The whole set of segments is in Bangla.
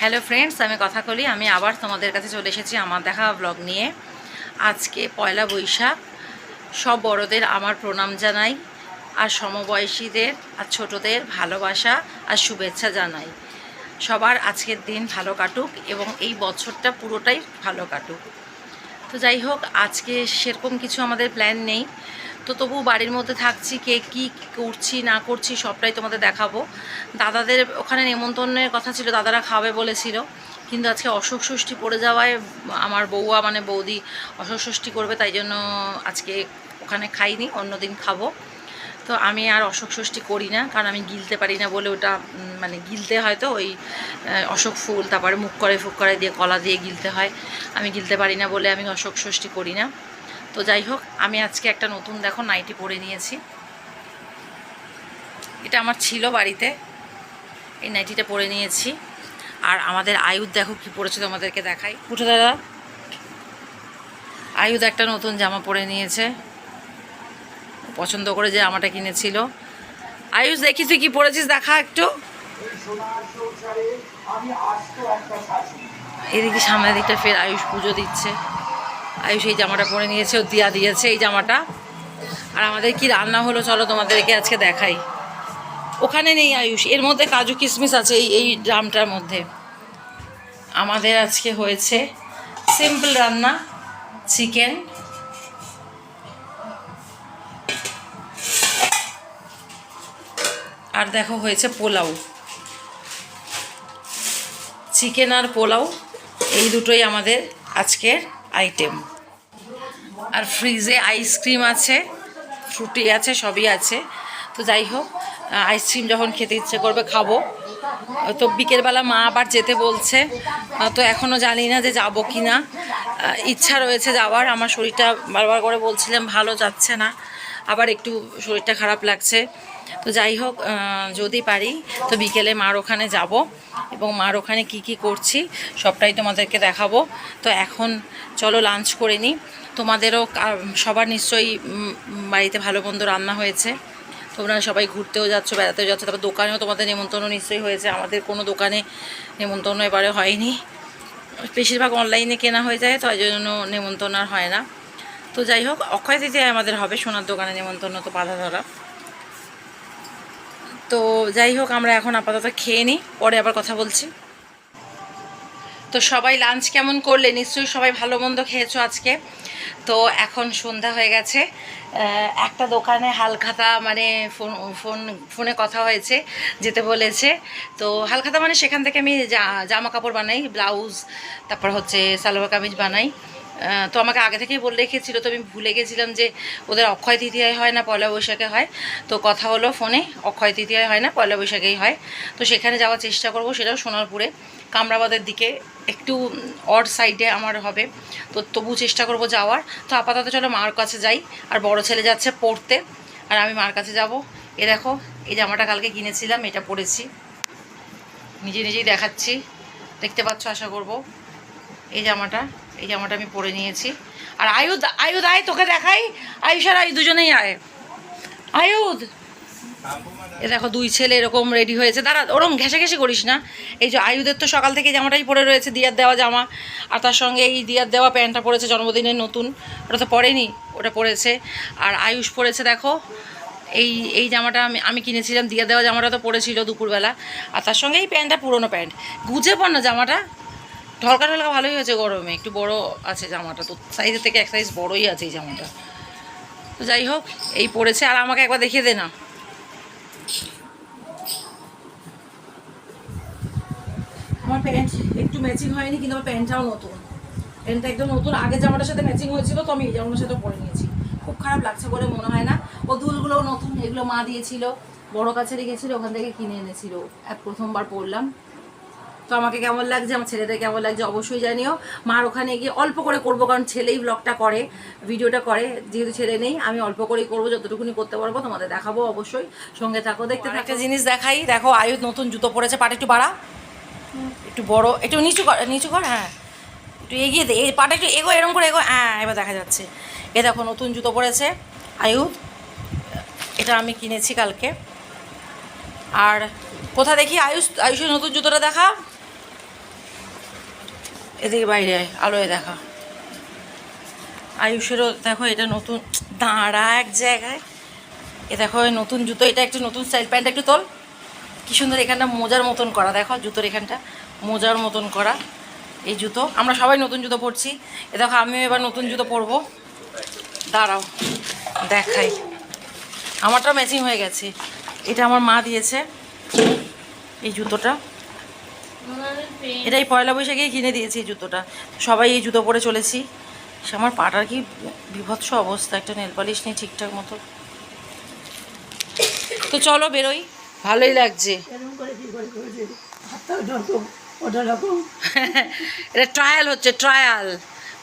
হ্যালো ফ্রেন্ডস, আমি কথা বলি। আমি আবার তোমাদের কাছে চলে এসেছি আমার দেখা ব্লগ নিয়ে। আজকে পয়লা বৈশাখ। সব বড়দের আমার প্রণাম জানাই, আর সমবয়সীদের আর ছোটদের ভালোবাসা আর শুভেচ্ছা জানাই। সবার আজকের দিন ভালো কাটুক এবং এই বছরটা পুরোটাই ভালো কাটুক। তো যাই হোক, আজকে সেরকম কিছু আমাদের প্ল্যান নেই, তো তবু বাড়ির মধ্যে থাকছি। কে কী করছি না করছি সবটাই তোমাদের দেখাবো। দাদাদের ওখানে নেমন্তন্নের কথা ছিল, দাদারা খাবে বলেছিল, কিন্তু আজকে অশোক ষষ্ঠী পড়ে যাওয়ায় আমার বউয়া মানে বৌদি অশোক ষষ্ঠী করবে, তাই জন্য আজকে ওখানে খাইনি, অন্যদিন খাবো। তো আমি আর অশোক ষষ্ঠী করি না, কারণ আমি গিলতে পারি না বলে। ওটা মানে গিলতে হয় তো ওই অশোক ফুল, তারপরে মুখ করে ফুক করে দিয়ে কলা দিয়ে গিলতে হয়। আমি গিলতে পারি না বলে আমি অশোক ষষ্ঠী করি না। তো যাই হোক, আমি আজকে একটা নতুন দেখো নাইটি পরে নিয়েছি। এটা আমার ছিল বাড়িতে, এই নাইটিটা পরে নিয়েছি। আর আমাদের আয়ুধ দেখো কি পরেছে, তোমাদেরকে দেখাই। উঠে দাদা, আয়ুধ একটা নতুন জামা পরে নিয়েছে, পছন্দ করে যে জামাটা কিনেছিল। আয়ুষ, দেখি তুই কি পরেছিস, দেখা একটু। এদিকে সামনের দিকটা ফের আয়ুষ পুজো দিচ্ছে। আয়ুষ এই জামাটা পরে নিয়েছে, ও দিয়া দিয়েছে এই জামাটা। আর আমাদের কি রান্না হলো চলো তোমাদেরকে আজকে দেখাই। ওখানে নেই আয়ুষ, এর মধ্যে কাজু কিশমিশ আছে এই ড্রামটার মধ্যে। আমাদের আজকে হয়েছে সিম্পল রান্না, চিকেন, আর দেখো হয়েছে পোলাও। চিকেন আর পোলাও, এই দুটোই আমাদের আজকের আইটেম। আর ফ্রিজে আইসক্রিম আছে, ফ্রুটি আছে, সবই আছে। তো যাই হোক, আইসক্রিম যখন খেতে ইচ্ছে করবে খাবো। তো বিকেলবেলা মা আবার যেতে বলছে, তো এখনও জানি না যে যাবো কি না। ইচ্ছা রয়েছে যাওয়ার, আমার শরীরটা বারবার করে বলছিলাম ভালো যাচ্ছে না, আবার একটু শরীরটা খারাপ লাগছে। তো যাই হোক, যদি পারি তো বিকেলে মার ওখানে যাব, এবং মার ওখানে কি কি করছি সবটাই তোমাদেরকে দেখাবো। তো এখন চলো লাঞ্চ করে নিই। তোমাদেরও সবার নিশ্চয়ই বাড়িতে ভালো মন্দ রান্না হয়েছে, তোমরা সবাই ঘুরতেও যাচ্ছ, বেড়াতেও যাচ্ছ, তারপর দোকানেও তোমাদের নেমন্তন্ন নিশ্চয়ই হয়েছে। আমাদের কোনো দোকানে নেমন্তন্ন এবারে হয়নি, বেশিরভাগ অনলাইনে কেনা হয়ে যায়, তো এই জন্য নেমন্তন্ন আর হয় না। তো যাই হোক, অক্ষয় তৃতীয়ায় আমাদের হবে সোনার দোকানে নেমন্তন্ন, তো বাধা ধরা। তো যাই হোক, আমরা এখন আপাতত খেয়ে নিই, পরে আবার কথা বলছি। তো সবাই লাঞ্চ কেমন করলে, নিশ্চয়ই সবাই ভালো মন্দ খেয়েছো আজকে। তো এখন সন্ধ্যা হয়ে গেছে। একটা দোকানে হালখাতা মানে ফোনে কথা হয়েছে, যেতে বলেছে। তো হালখাতা মানে সেখান থেকে আমি জামা কাপড় বানাই, ব্লাউজ, তারপর হচ্ছে সালোয়ার কামিজ বানাই। তো আমাকে আগে থেকেই বলে রেখেছিলো, তো আমি ভুলে গেছিলাম যে ওদের অক্ষয় তৃতীয়ায় হয় না পয়লা বৈশাখে হয়। তো কথা হলো ফোনে, অক্ষয় তৃতীয়ায় হয় না পয়লা বৈশাখেই হয়। তো সেখানে যাওয়ার চেষ্টা করব, সেটাও সোনারপুরে, কামরাবাদের দিকে, একটু অড সাইডে আমার হবে। তো তবু চেষ্টা করব যাওয়ার। তো আপাতত চলো মার কাছে যাই। আর বড় ছেলে যাচ্ছে পড়তে, আর আমি মার কাছে যাব। এ দেখো, এই জামাটা কালকে কিনেছিলাম, এটা পরেছি, নিজে নিজেই দেখাচ্ছি, দেখতে পাচ্ছ আশা করব। এই জামাটা আমি পরে নিয়েছি। আর আয়ুধ আয়, তোকে দেখাই। আয়ুষ আর আয়ুষ দুজনেই আয়। আয়ুধ, এ দেখো দুই ছেলে এরকম রেডি হয়েছে। দাঁড়া, ওরকম ঘেঁষাঘেঁষি করিস না। এই যে আয়ুধের তো সকাল থেকে জামাটাই পরে রয়েছে, দিয়ার দেওয়া জামা, আর তার সঙ্গে এই দিয়ার দেওয়া প্যান্টটা পরেছে জন্মদিনের নতুন, ওটা তো পরেনি, ওটা পরেছে। আর আয়ুষ পরেছে দেখো এই জামাটা আমি কিনেছিলাম, দিয়া দেওয়া জামাটা তো পরেছিল দুপুরবেলা, আর তার সঙ্গে এই প্যান্টটা পুরোনো প্যান্ট। গুজে পড় না জামাটা, ঢলকা ঢলকা ভালোই হয়েছে, গরমে একটু বড় আছে জামাটা, তো সাইজের থেকে এক সাইজ বড়ই আছে এই জামাটা। তো যাই হোক, এই পরেছে। আর আমাকে একবার দেখিয়ে দে না। আমার প্যান্ট একটু ম্যাচিং হয়নি, কিন্তু আমার প্যান্টটাও নতুন, প্যান্টটা একদম নতুন। আগে জামাটার সাথে ম্যাচিং হয়েছিল, তো আমি এই জামাটার সাথে পরে নিয়েছি। খুব খারাপ লাগছে বলে মনে হয় না। ও দুলগুলোও নতুন, এগুলো মা দিয়েছিল, বড় কাছে রেখেছিল, ওখান থেকে কিনে এনেছিল, প্রথমবার পরলাম। তো আমাকে কেমন লাগছে, আমার ছেলেদের কেমন লাগছে অবশ্যই জানিও। মার ওখানে গিয়ে অল্প করে করবো, কারণ ছেলেই ব্লগটা করে, ভিডিওটা করে, যেহেতু ছেলে নেই আমি অল্প করেই করবো, যতটুকুনি করতে পারবো তোমাদের দেখাবো অবশ্যই, সঙ্গে থাকো, দেখতে থাকো। একটা জিনিস দেখাই, দেখো আয়ুধ নতুন জুতো পরেছে, পাটা একটু বাড়া, একটু বড়, একটু নিচু কর, হ্যাঁ একটু এগিয়ে দে, এই পাটা একটু এগো, এরকম করে এগো, হ্যাঁ এবার দেখা যাচ্ছে। এ দেখো নতুন জুতো পরেছে আয়ুধ, এটা আমি কিনেছি কালকে। আর কোথা দেখি আয়ুষের নতুন জুতোটা দেখা, এদিকে বাইরে আয়, আলোয় দেখা। আয়ুষেরও দেখো এটা নতুন, দাঁড়া এক জায়গায়। এ দেখো নতুন জুতো, এটা একটা নতুন স্টাইল। প্যান্ট একটু তোল, কি সুন্দর এখানটা মোজার মতন করা, দেখো জুতোর এখানটা মোজার মতন করা। এই জুতো আমরা সবাই নতুন জুতো পরছি। এ দেখো আমিও এবার নতুন জুতো পরবো, দাঁড়াও দেখাই। আমারটা ম্যাচিং হয়ে গেছে। এটা আমার মা দিয়েছে এই জুতোটা, এটা এই পয়লা বৈশাখেই কিনে দিয়েছি এই জুতোটা। সবাই এই জুতো পরে চলেছি। সে আমার পাটার কি বিভৎস অবস্থা, একটা নেল পালিশ নেই ঠিকঠাক মতো। তো চলো বেরোই, ভালোই লাগছে। এটা ট্রায়াল হচ্ছে, ট্রায়াল।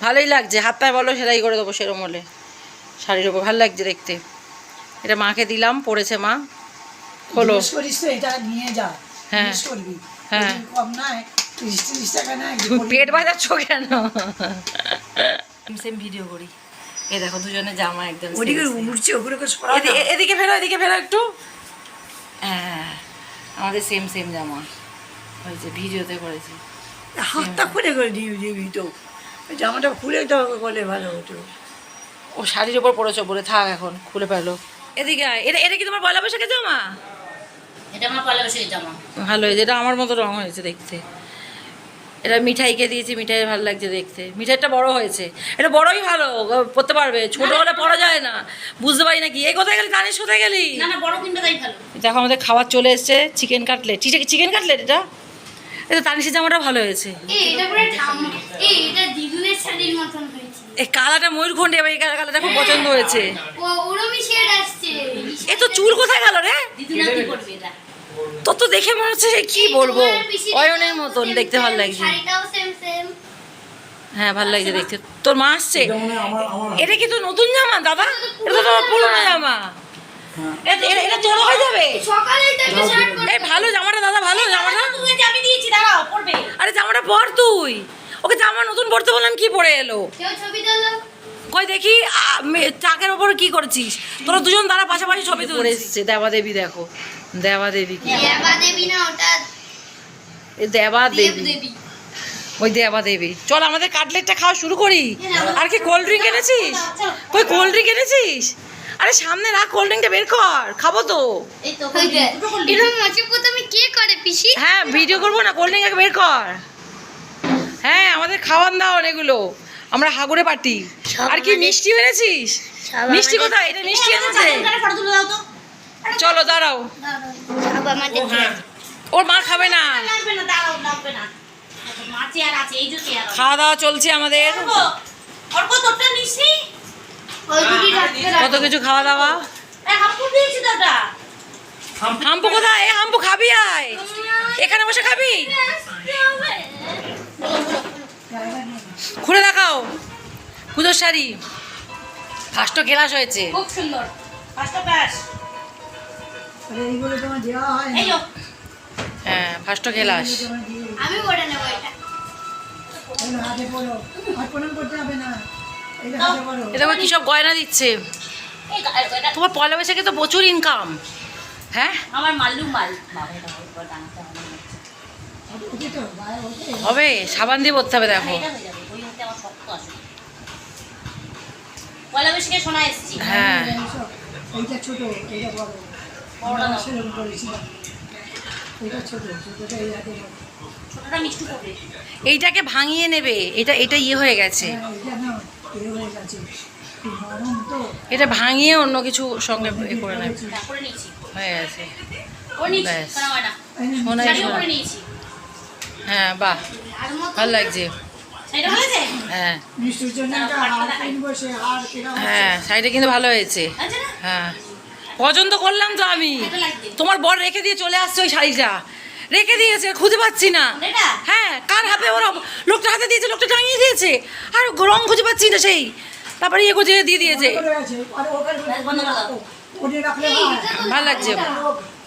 ভালোই লাগছে, হাত পায়ে বলো সেলাই করে দেবো সেরম হলে শাড়ির ওপর, ভালো লাগছে দেখতে। এটা মাকে দিলাম, পড়েছে মা। হলো হ্যাঁ হ্যাঁ, তুমি পেট বাজাচ্ছ কেন? সেম ভিডিও করি। এ দেখো দুজনে জামা একদম এদিকে ফেরো, এদিকে ফেরো একটু। হ্যাঁ আমাদের সেম সেম জামা হয়েছে, ভিডিওতে করেছি। হাতটা খুলে করে দিবি তো, জামাটা খুলে তো করলে ভালো হতো। ও শাড়ির ওপর পড়েছো বলে থাক, এখন খুলে ফেলো। এদিকে আয়। এটা এটা কি তোমার পয়লা বৈশাখের জামা? এটা আমার পয়লা বৈশাখের জামা। ভালো হয়েছে, এটা আমার মতো রং হয়েছে দেখতে। এটা মিঠাইকে দিয়েছি, মিঠাই ভালো লাগছে দেখতে। মিঠাইটা বড় হয়েছে, এটা বড়ই ভালো, পরতে পারবে। ছোট হলে পরা যায় না, বুঝতে পারি না কি। এই কোথায় গেলি তানিশ, কোথায় গেলি? না না, বড় কিনবে তাই ভালো। দেখো আমাদের খাবার চলে এসছে, চিকেন কাটলেট। চিকেন কাটলেট এটা, এটা তানিশের জামাটা ভালো হয়েছে। এটা পুরো এটা দিদুনের শাড়ির মতন হয়েছে। এই কালারটা ময়ূরকণ্ঠী, এবার এই কালারটা খুব পছন্দ হয়েছে। ওরমই শেড আসছে। এ তো চুল কোথায় গেল রে? দিদুনা কি করবে এটা? তোর তো দেখে মনে হচ্ছে যে কি বলবো, অয়নের মতন দেখতে ভালো লাগছে। শাড়িটাও সেম সেম। হ্যাঁ ভালো লাগছে দেখতে। তোর মা আসছে? এটা কি তো নতুন জামা দাদা? এটা তো পুরোনো জামা। এটা তোর হয়ে যাবে সকালে এটা একটা শার্ট পরে। এই ভালো জামাটা দাদা, ভালো জামাটা। তুমি আমি দিয়েছি, দাঁড়াও পরবে। আরে জামাটা পর তুই, ওকে জামা নতুন পরতে বললাম, কি পরে এলো? কেউ ছবি তোলো। কই দেখি চাকের ওপর কি করছিস? তোরা দুজন দাঁড়া পাশাপাশি ছবি তুলে এসছে। দেবা দেবী দেখো, দেবা দেবী কি, দেবা দেবী না ওটা, দেবা দেবী, দেবী। ওই দেবা দেবী। চল আমাদের কাটলেটটা খাওয়া শুরু করি। আর কি কোল্ড ড্রিঙ্ক এনেছিস? কই কোল্ড ড্রিঙ্ক এনেছিস? আরে সামনে রাখ, কোল্ড ড্রিঙ্কটা বের কর, খাবো তো। এই তো এরকম মাছে প্রথমে কে করে পিসি? হ্যাঁ ভিডিও করবো না, কোল্ড ড্রিঙ্ক বের কর। হ্যাঁ আমাদের খাওয়ান দাওয়ান এগুলো, আমরা হাগুরে পাটি। আর কি মিষ্টি এনেছিস? মিষ্টি কোথায়? এটা মিষ্টি এনেছে। ফটো তুলে দাও তো। চলো দাঁড়াও, সব আমাদের ওর মা খাবে না। লাগবে না, দাঁড়াও, লাগবে না। মাছে আর আছে, এই যে চেয়ার। খাওয়া দাওয়া চলছে আমাদের, অর্ক তোরটা নিছি। ওই দুটি রাখতে কত কিছু খাওয়া দাওয়া। হাম্পু দিয়েছি তো ওটা। হাম্পু কোথায়? এ হাম্পু খাবি আয়, এখানে বসে খাবি। খুলে দেখাও পুজোর শাড়ি, ফার্স্ট ক্লাস হয়েছে। খুব সুন্দর, ফার্স্ট ক্লাস। এইগুলো তোমার দেওয়া হয় এই না। যো, হ্যাঁ ফার্স্ট ক্লাস। আমি ওটা নেব এটা। এগুলো হাতে পড়ো, হাত প্রণাম করতে হবে না, এটা হাতে পড়ো। এটা কি সব গয়না দিচ্ছে? এই এটা তোমার পয়লা বৈশাখে তো প্রচুর ইনকাম। হ্যাঁ আমার মাল্লু মাল। বাবা এটা বড় দানাটা আমার লাগছে। ওকে তো গায়ে ওকে। হবে, সাবান দিয়ে পরতে হবে দেখো। এটা হয়ে যাবে, ওই হাতে আমার শক্ত আছে। পয়লা বৈশাখে সোনা এসেছি। হ্যাঁ এইটা ছোট, এইটা বড়। বড়টা দাও। সেরকম করেছি। এটা ছোট, ছোটটা এই হাতে বড়। ছোটটা মিষ্টি করবে। এইটাকে ভাঙিয়ে নেবে, এটা এটা ইয়ে হয়ে গেছে। হ্যাঁ, এটা না, এ হয়ে গেছে। কি নরম তো। এটা ভাঙিয়ে অন্য কিছু সঙ্গে এ করে নেবে, তারপরে নিয়েছি। হয়ে গেছে। ওর নিয়েছি, ব্যাস। সোনা হয় না। সোনাই শাড়িও সোনা। করে নিয়েছি। হ্যাঁ বাহ, আর মতো ভালো লাগছে। শাড়িটা ভালো আছে? হ্যাঁ মিষ্টির জন্য একটা হার কিনবো, সে হার কেনা হচ্ছে। হ্যাঁ শাড়িটা কিন্তু ভালো হয়েছে। আছে না? হ্যাঁ পছন্দ করলাম তো আমি। এটা লাগবে। তোমার বর রেখে দিয়ে চলে আসছে ওই শাড়িটা, রেখে দিয়েছে, খুঁজে পাচ্ছি না। এটা? হ্যাঁ কার হাতে, ওরা লোকটা হাতে দিয়েছে, লোকটা টাঙিয়ে দিয়েছে, আর রং খুঁজে পাচ্ছি না সেই। তারপরে ইয়ে খুঁজে দিয়ে দিয়েছে। বন্ধ করে আছে, আর ওখানে বন্ধ করে দাও। ওটা রাখলে ভালো। ভালো লাগছে।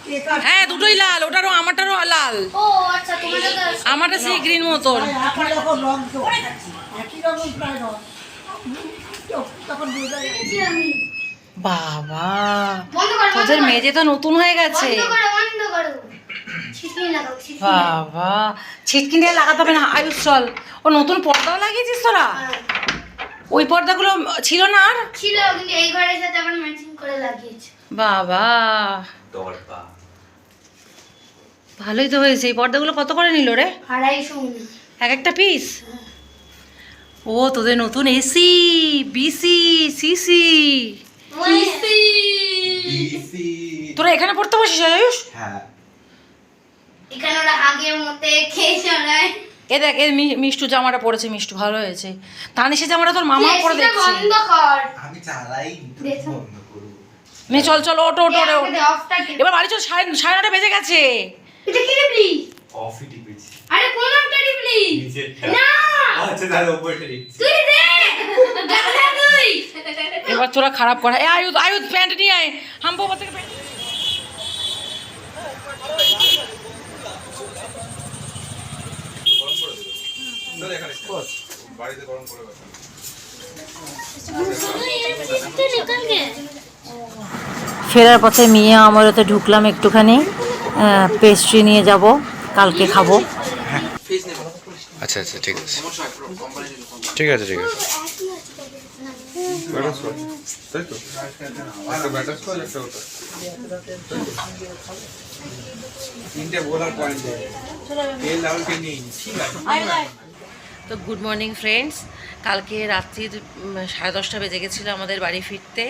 কে কার- হ্যাঁ দুটোই লাল, ওটারও আমারটারও লাল, ও আচ্ছা, তোমাদের তো আমারটা সেই গ্রিন মতন। একই রকম রং তো, পরে খাচ্ছি। একই রকম প্রায় রং। তো তখন বোঝা যায়। দেখছি আমি। বাবা বন্ধ করো, বন্ধ তোদের করো। মেজে তো নতুন হয়ে গেছে। বন্ধ করো, বন্ধ করো। বাবা ছিটকিনি আর লাগাতে হবে না, আয়ুষ চল। ও নতুন পর্দাও লাগিয়েছিস তোরা? ওই পর্দাগুলো ছিল না আর? ছিল, কিন্তু এই ঘরের সাথে আবার ম্যাচিং করে লাগিয়েছে। বাবা ভালোই তো হয়েছে। এই পর্দাগুলো কত করে নিল রে? 250 মনে হয়। এক একটা পিস? ও তোদের নতুন এসি, বিসি, সিসি। তোরা এখানে পড়তে বসিস আয়ুষ? হ্যাঁ এখানে ওরা আগের মতে খেয়ে চড়ায়। এ দেখ এ মিষ্টু জামাটা পরেছে, মিষ্টু ভালো হয়েছে। তানিশের জামাটা তোর মামা পরে এসিটা দেখছি। বন্ধ কর। আমি চালাই দেখো। বন্ধ করবো। নে চল চল, ওটো ওটো ওটো। অফটা কি? এবার বাড়ি চল, 9:30 বেজে গেছে। এটা কি টিপলি? অফই টিপেছি আরে কোন অফটা টিপলি? নিচেরটা। না আচ্ছা তাহলে উপরটা টিপছি। তুই দে গালা তুই। এবার তোরা খারাপ করা। এ আয়ুধ আয়ুধ প্যান্ট নিয়ে আয়, হাম্পো থেকে প্যান্ট। বাড়িতে গরম করে বসা। তুই নিকল গে। ফেরার পথে মিয়া আমারতে ঢুকলাম একটুখানি, পেস্ট্রি নিয়ে যাব, কালকে খাবো। আচ্ছা আচ্ছা ঠিক আছে ঠিক আছে ঠিক আছে তাই তো একটা ব্যাটার স্কচ একটা ওটা তিনটে বোলার পয়েন্ট এই লেভেলকে নিয়ে ঠিক আছে। তো গুড মর্নিং ফ্রেন্ডস। কালকে রাত্রির 10:30 বেজে গেছিলো আমাদের বাড়ি ফিরতে।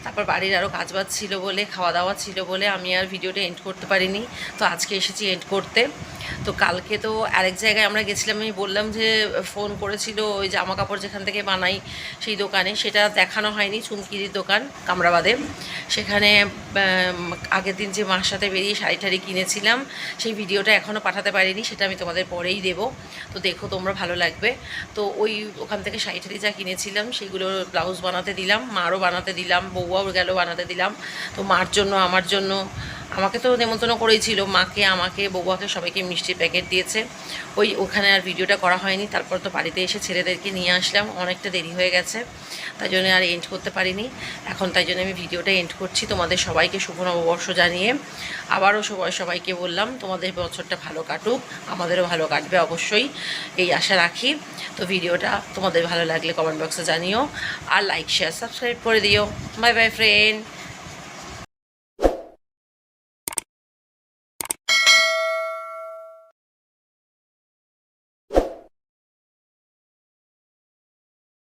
তারপর বাড়ির আরও কাজবাজ ছিল বলে, খাওয়া দাওয়া ছিল বলে আমি আর ভিডিওটা এন্ড করতে পারিনি। তো আজকে এসেছি এন্ড করতে। তো কালকে তো আরেক জায়গায় আমরা গেছিলাম, আমি বললাম যে ফোন করেছিল ওই জামা কাপড় যেখান থেকে বানাই সেই দোকানে, সেটা দেখানো হয়নি, চুমকিরির দোকান কামরাবাদে। সেখানে আগের দিন যে মার সাথে বেরিয়ে শাড়ি টাড়ি কিনেছিলাম সেই ভিডিওটা এখনও পাঠাতে পারিনি, সেটা আমি তোমাদের পরেই দেবো। তো দেখো তোমরা, ভালো লাগবে। তো ওখান থেকে শাড়ি টাড়ি যা কিনেছিলাম সেইগুলো ব্লাউজ বানাতে দিলাম, মারও বানাতে দিলাম, বউয়াও গেল বানাতে দিলাম। তো মার জন্য, আমার জন্য, আমাকে তো নেমন্তন্ন করেছিল, মাকে, আমাকে, বউয়াকে সবাইকে মিষ্টির প্যাকেট দিয়েছে। ওখানে আর ভিডিওটা করা হয়নি। তারপর তো বাড়িতে এসে ছেলেদেরকে নিয়ে আসলাম, অনেকটা দেরি হয়ে গেছে, তাই জন্য আর এন্ড করতে পারিনি। এখন তাই জন্য আমি ভিডিওটা এন্ড করছি, তোমাদের সবাইকে শুভ নববর্ষ জানিয়ে। আবারও সবাইকে বললাম তোমাদের বছরটা ভালো কাটুক, আমাদেরও ভালো কাটবে অবশ্যই, এই আশা রাখি। তো ভিডিওটা তোমাদের ভালো লাগলে কমেন্ট বক্সে জানিও, আর লাইক শেয়ার সাবস্ক্রাইব করে দিও। Bye bye friend.